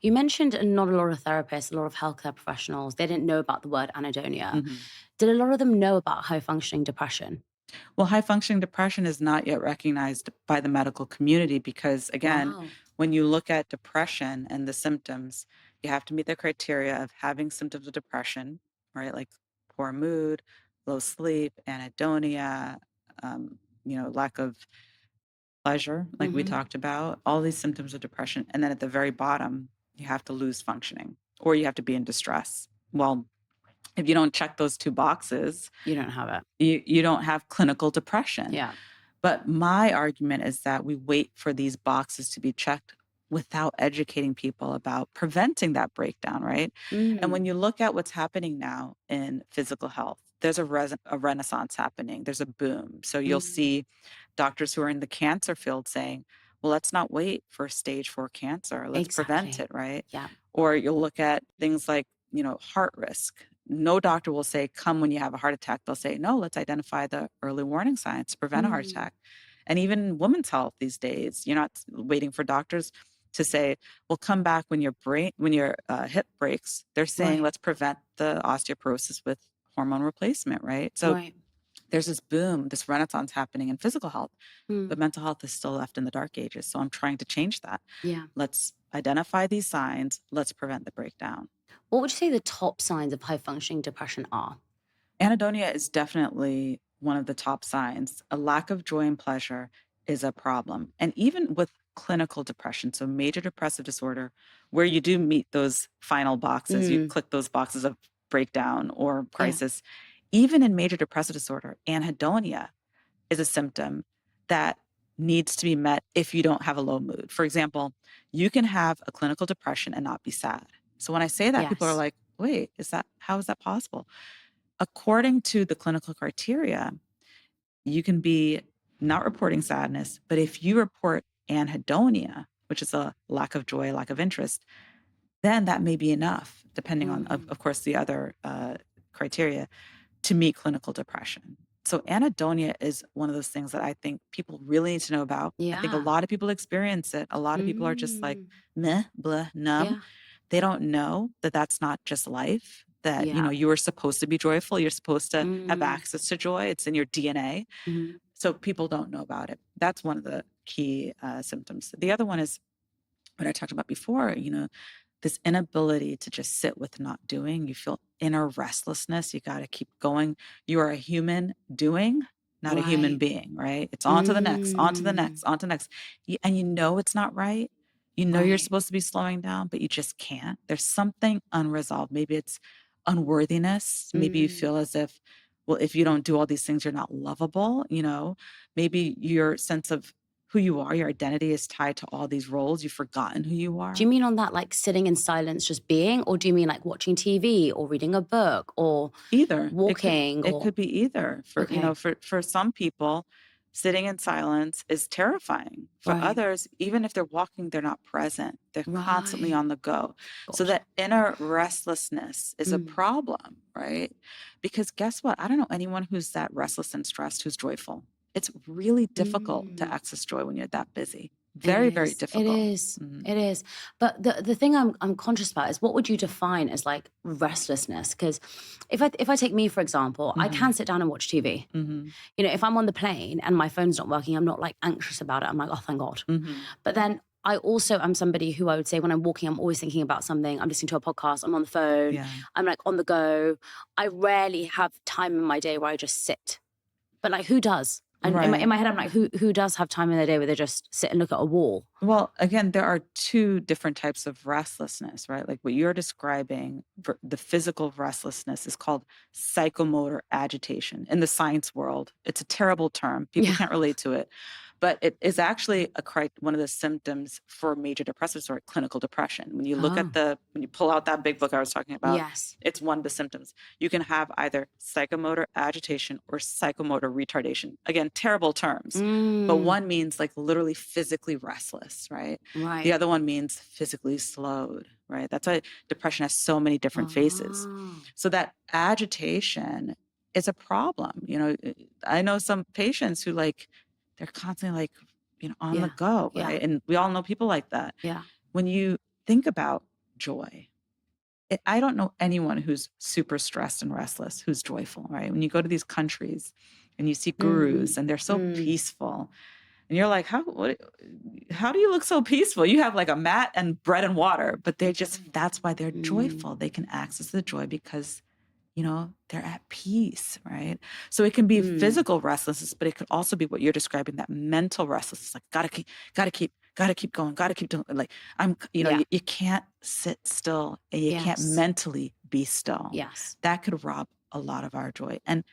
You mentioned not a lot of therapists, a lot of healthcare professionals, they didn't know about the word anhedonia. Mhm. Did a lot of them know about high functioning depression? Well, high functioning depression is not yet recognized by the medical community because, again, Wow. when you look at depression and the symptoms, you have to meet the criteria of having symptoms of depression, right? Like poor mood, low sleep, anhedonia, lack of pleasure, like we Hmm. talked about, all these symptoms of depression. And then at the very bottom, you have to lose functioning or you have to be in distress. Well, if you don't check those two boxes, You don't have it. you don't have clinical depression. Yeah. But my argument is that we wait for these boxes to be checked without educating people about preventing that breakdown, right? And when Mm. you look at what's happening now in physical health, there's a renaissance happening. There's a boom. So you'll Mm. see doctors who are in the cancer field saying, well, let's not wait for stage 4 cancer. Let's prevent Exactly. it, right? Yeah. Or you'll look at things like, heart risk. No doctor will say, come when you have a heart attack. They'll say, no, let's identify the early warning signs to prevent a heart Mm. attack. And even women's health these days, you're not waiting for doctors to say, well, come back when your hip breaks. They're saying, Right. let's prevent the osteoporosis with hormone replacement, right? So Right. there's this boom, this renaissance happening in physical health, but Mm. mental health is still left in the dark ages. So I'm trying to change that. Yeah. Let's identify these signs. Let's prevent the breakdown. What would you say the top signs of high functioning depression are? Anhedonia is definitely one of the top signs. A lack of joy and pleasure is a problem. And even with clinical depression, so major depressive disorder, where you do meet those final boxes, you Mm. click those boxes of breakdown or Yeah. crisis. Even in major depressive disorder, anhedonia is a symptom that needs to be met if you don't have a low mood. For example, you can have a clinical depression and not be sad. So when I say that, people are Yes. like, wait, how is that possible? According to the clinical criteria, you can be not reporting sadness, but if you report anhedonia, which is a lack of joy, lack of interest, then that may be enough, depending on, of Mm. course, the other criteria to meet clinical depression. So anhedonia is one of those things that I think people really need to know about. I think a Yeah. lot of people experience it. A lot of people are just like Mm. meh, blah, numb. Yeah. They don't know that that's not just life, that, Yeah. you are supposed to be joyful. You're supposed to have Mm. access to joy. It's in your DNA. Mhm. So people don't know about it. That's one of the key symptoms. The other one is what I talked about before, this inability to just sit with not doing. You feel inner restlessness. You got to keep going. You are a human doing, not a human Right. being, right? It's on to the next, on to the Mm. next, on to the next. And you know it's not right. You know you're Right. supposed to be slowing down, but you just can't. There's something unresolved. Maybe it's unworthiness. Maybe you Mm. feel as if, well, if you don't do all these things, you're not lovable. Maybe your sense of who you are, your identity is tied to all these roles. You've forgotten who you Do are. you mean on that, like, sitting in silence just being, or do you mean, like, watching TV or reading a book or Either. It could walking it or could be either. okay. For some people, sitting in silence is terrifying. For Right. others, even if they're walking, they're not present. They're constantly Right. on the go. So Gotcha. that inner restlessness is a Mm. problem, right? Because guess what? I don't know anyone who's that restless and stressed who's joyful. It's really difficult to Mm. access joy when you're that busy. It Very, very is. It difficult. is. Mhm. It is. But the thing I'm conscious about is what would you define as like restlessness? Because if I take me for example, I can Mhm. sit down and watch TV. Mhm. If I'm on the plane and my phone's not working, I'm not like anxious about it. I'm like, oh, thank God. Mhm. But then I also am somebody who I would say when I'm walking, I'm always thinking about something. I'm listening to a podcast. I'm on the phone. Yeah. I'm like on the go. I rarely have time in my day where I just sit. But like, who does? And in Right. my head, I'm like, who does have time in their day where they just sit and look at a wall? Well, again, there are two different types of restlessness, right? Like what you're describing, the physical restlessness is called psychomotor agitation in the science world. It's a terrible term. People Yeah. can't relate to it, but it is actually one of the symptoms for major depressive disorder, clinical depression. Oh, When you pull out that big book I was talking about, yes. it's one of the symptoms. You can have either psychomotor agitation or psychomotor retardation. Again, terrible terms. But Mm, one means like literally physically restless, right? The right. other one means physically slowed, right? That's why depression has so many different faces. Oh, So that agitation is a problem. I know some patients who they're constantly on the yeah. go, Yeah. right? And we all know people like that. Yeah. When you think about joy. I don't know anyone who's super stressed and restless who's joyful, right? When you go to these countries and you see gurus and they're so peaceful, and you're like, how do you look so peaceful? You have like a mat and bread and water, but that's why they're joyful. They can access the joy because, they're at peace, right? So it can be physical restlessness, but it could also be what you're describing, that mental restlessness, like gotta keep going, gotta keep doing, like you can't sit still and you can't mentally be still. Yes. That could rob a lot of our joy. And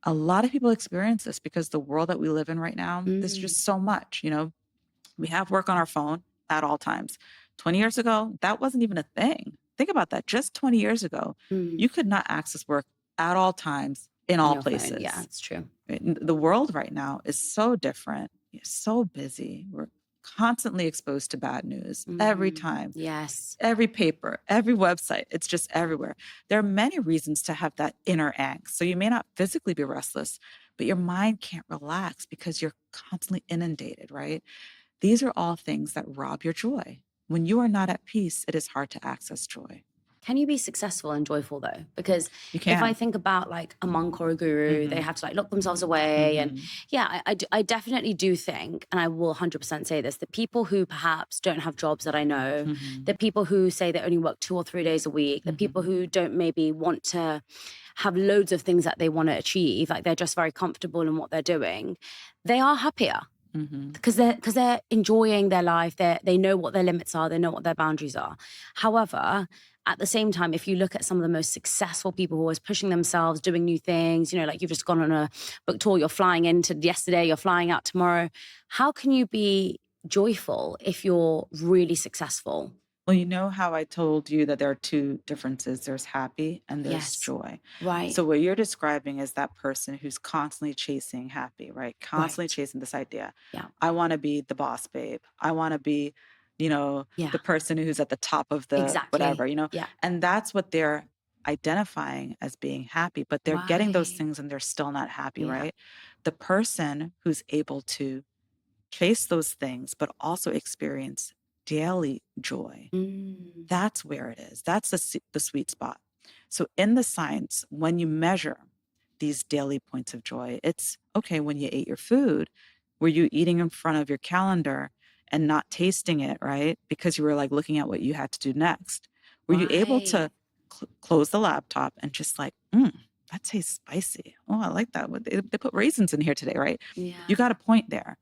a lot of people experience this because the world that we live in right now, there's just so much, we have work on our phone at all times. 20 years ago, that wasn't even a thing. Think about that. Just 20 years ago, you could not access work at all times in all places. Phone. Yeah, it's true. The world right now is so different. It's so busy. We're constantly exposed to bad news every time. Yes. Every paper, every website, it's just everywhere. There are many reasons to have that inner angst. So you may not physically be restless, but your mind can't relax because you're constantly inundated, right? These are all things that rob your joy. When you are not at peace, it is hard to access joy. Can you be successful and joyful though? Because You if I can. think about like a monk or a guru, they have to like lock themselves away. And yeah, I definitely do think, and I will 100% say this, the people who perhaps don't have jobs that I know, the people who say they only work 2 or 3 days a week, the people who don't maybe want to have loads of things that they want to achieve, like they're just very comfortable in what they're doing, they are happier. Because they're enjoying their life, they know what their limits are, they know what their boundaries are. However, at the same time, if you look at some of the most successful people who are always pushing themselves, doing new things, like you've just gone on a book tour, you're flying into yesterday, you're flying out tomorrow. How can you be joyful if you're really successful? Well, you know how I told you that there are two differences. There's happy and there's joy. Right. So what you're describing is that person who's constantly chasing happy, right? Constantly chasing this idea. Yeah. I want to be the boss babe. I want to be, the person who's at the top of the whatever, Yeah. And that's what they're identifying as being happy, but they're getting those things and they're still not happy, right? The person who's able to chase those things, but also experience daily joy. That's where it is. That's the sweet spot. So in the science, when you measure these daily points of joy, it's okay when you ate your food, were you eating in front of your calendar and not tasting it, right? Because you were like looking at what you had to do next. Were you able to close the laptop and just like, that tastes spicy. Oh, I like that. They put raisins in here today, right? Yeah. You got a point there.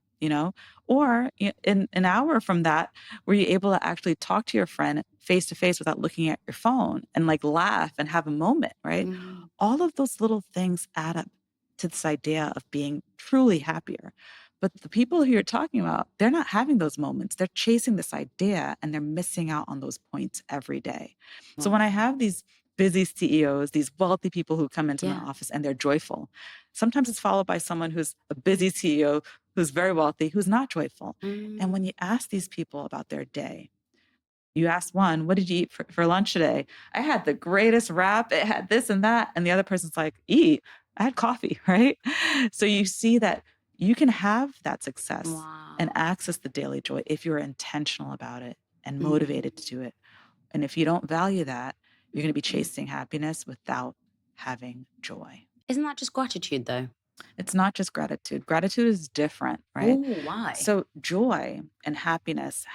Or in an hour from that, were you able to actually talk to your friend face to face without looking at your phone and like laugh and have a moment, right? All of those little things add up to this idea of being truly happier. But the people who you're talking about, they're not having those moments. They're chasing this idea and they're missing out on those points every day. So when I have these busy CEOs, these wealthy people who come into my office and they're joyful, sometimes it's followed by someone who's a busy CEO who's very wealthy, who's not joyful. And when you ask these people about their day, you ask one, what did you eat for lunch today? I had the greatest wrap. It had this and that. And the other person's like, I had coffee, right? So you see that you can have that success and access the daily joy if you're intentional about it and motivated to do it. And if you don't value that, you're going to be chasing happiness without having joy. Isn't that just gratitude though? It's not just gratitude. Gratitude is different, right? Oh, why? So joy and happiness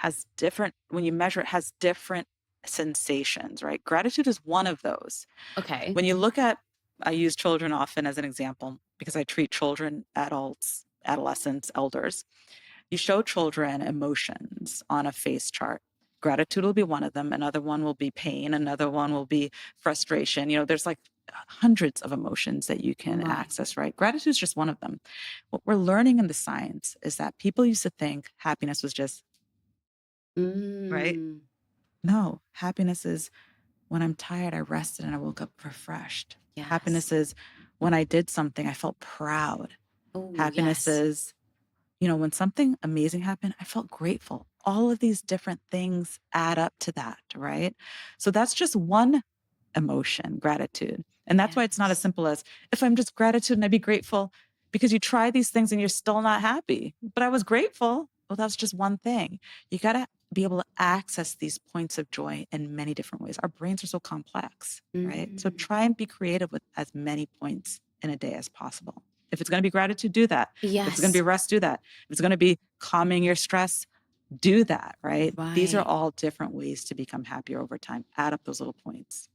when you measure it, has different sensations, right? Gratitude is one of those. Okay. When you look at, I use children often as an example because I treat children, adults, adolescents, elders. You show children emotions on a face chart. Gratitude will be one of them. Another one will be pain. Another one will be frustration. There's like hundreds of emotions that you can access, right? Gratitude is just one of them. What we're learning in the science is that people used to think happiness was just, right? No, happiness is when I'm tired, I rested and I woke up refreshed. Yes. Happiness is when I did something, I felt proud. Happiness is, when something amazing happened, I felt grateful. All of these different things add up to that, right? So that's just one emotion, gratitude. And that's why it's not as simple as if I'm just gratitude and I'd be grateful because you try these things and you're still not happy. But I was grateful. Well, that's just one thing. You got to be able to access these points of joy in many different ways. Our brains are so complex, right? So try and be creative with as many points in a day as possible. If it's going to be gratitude, do that. If it's going to be rest, do that. If it's going to be calming your stress, do that, right? These are all different ways to become happier over time. Add up those little points.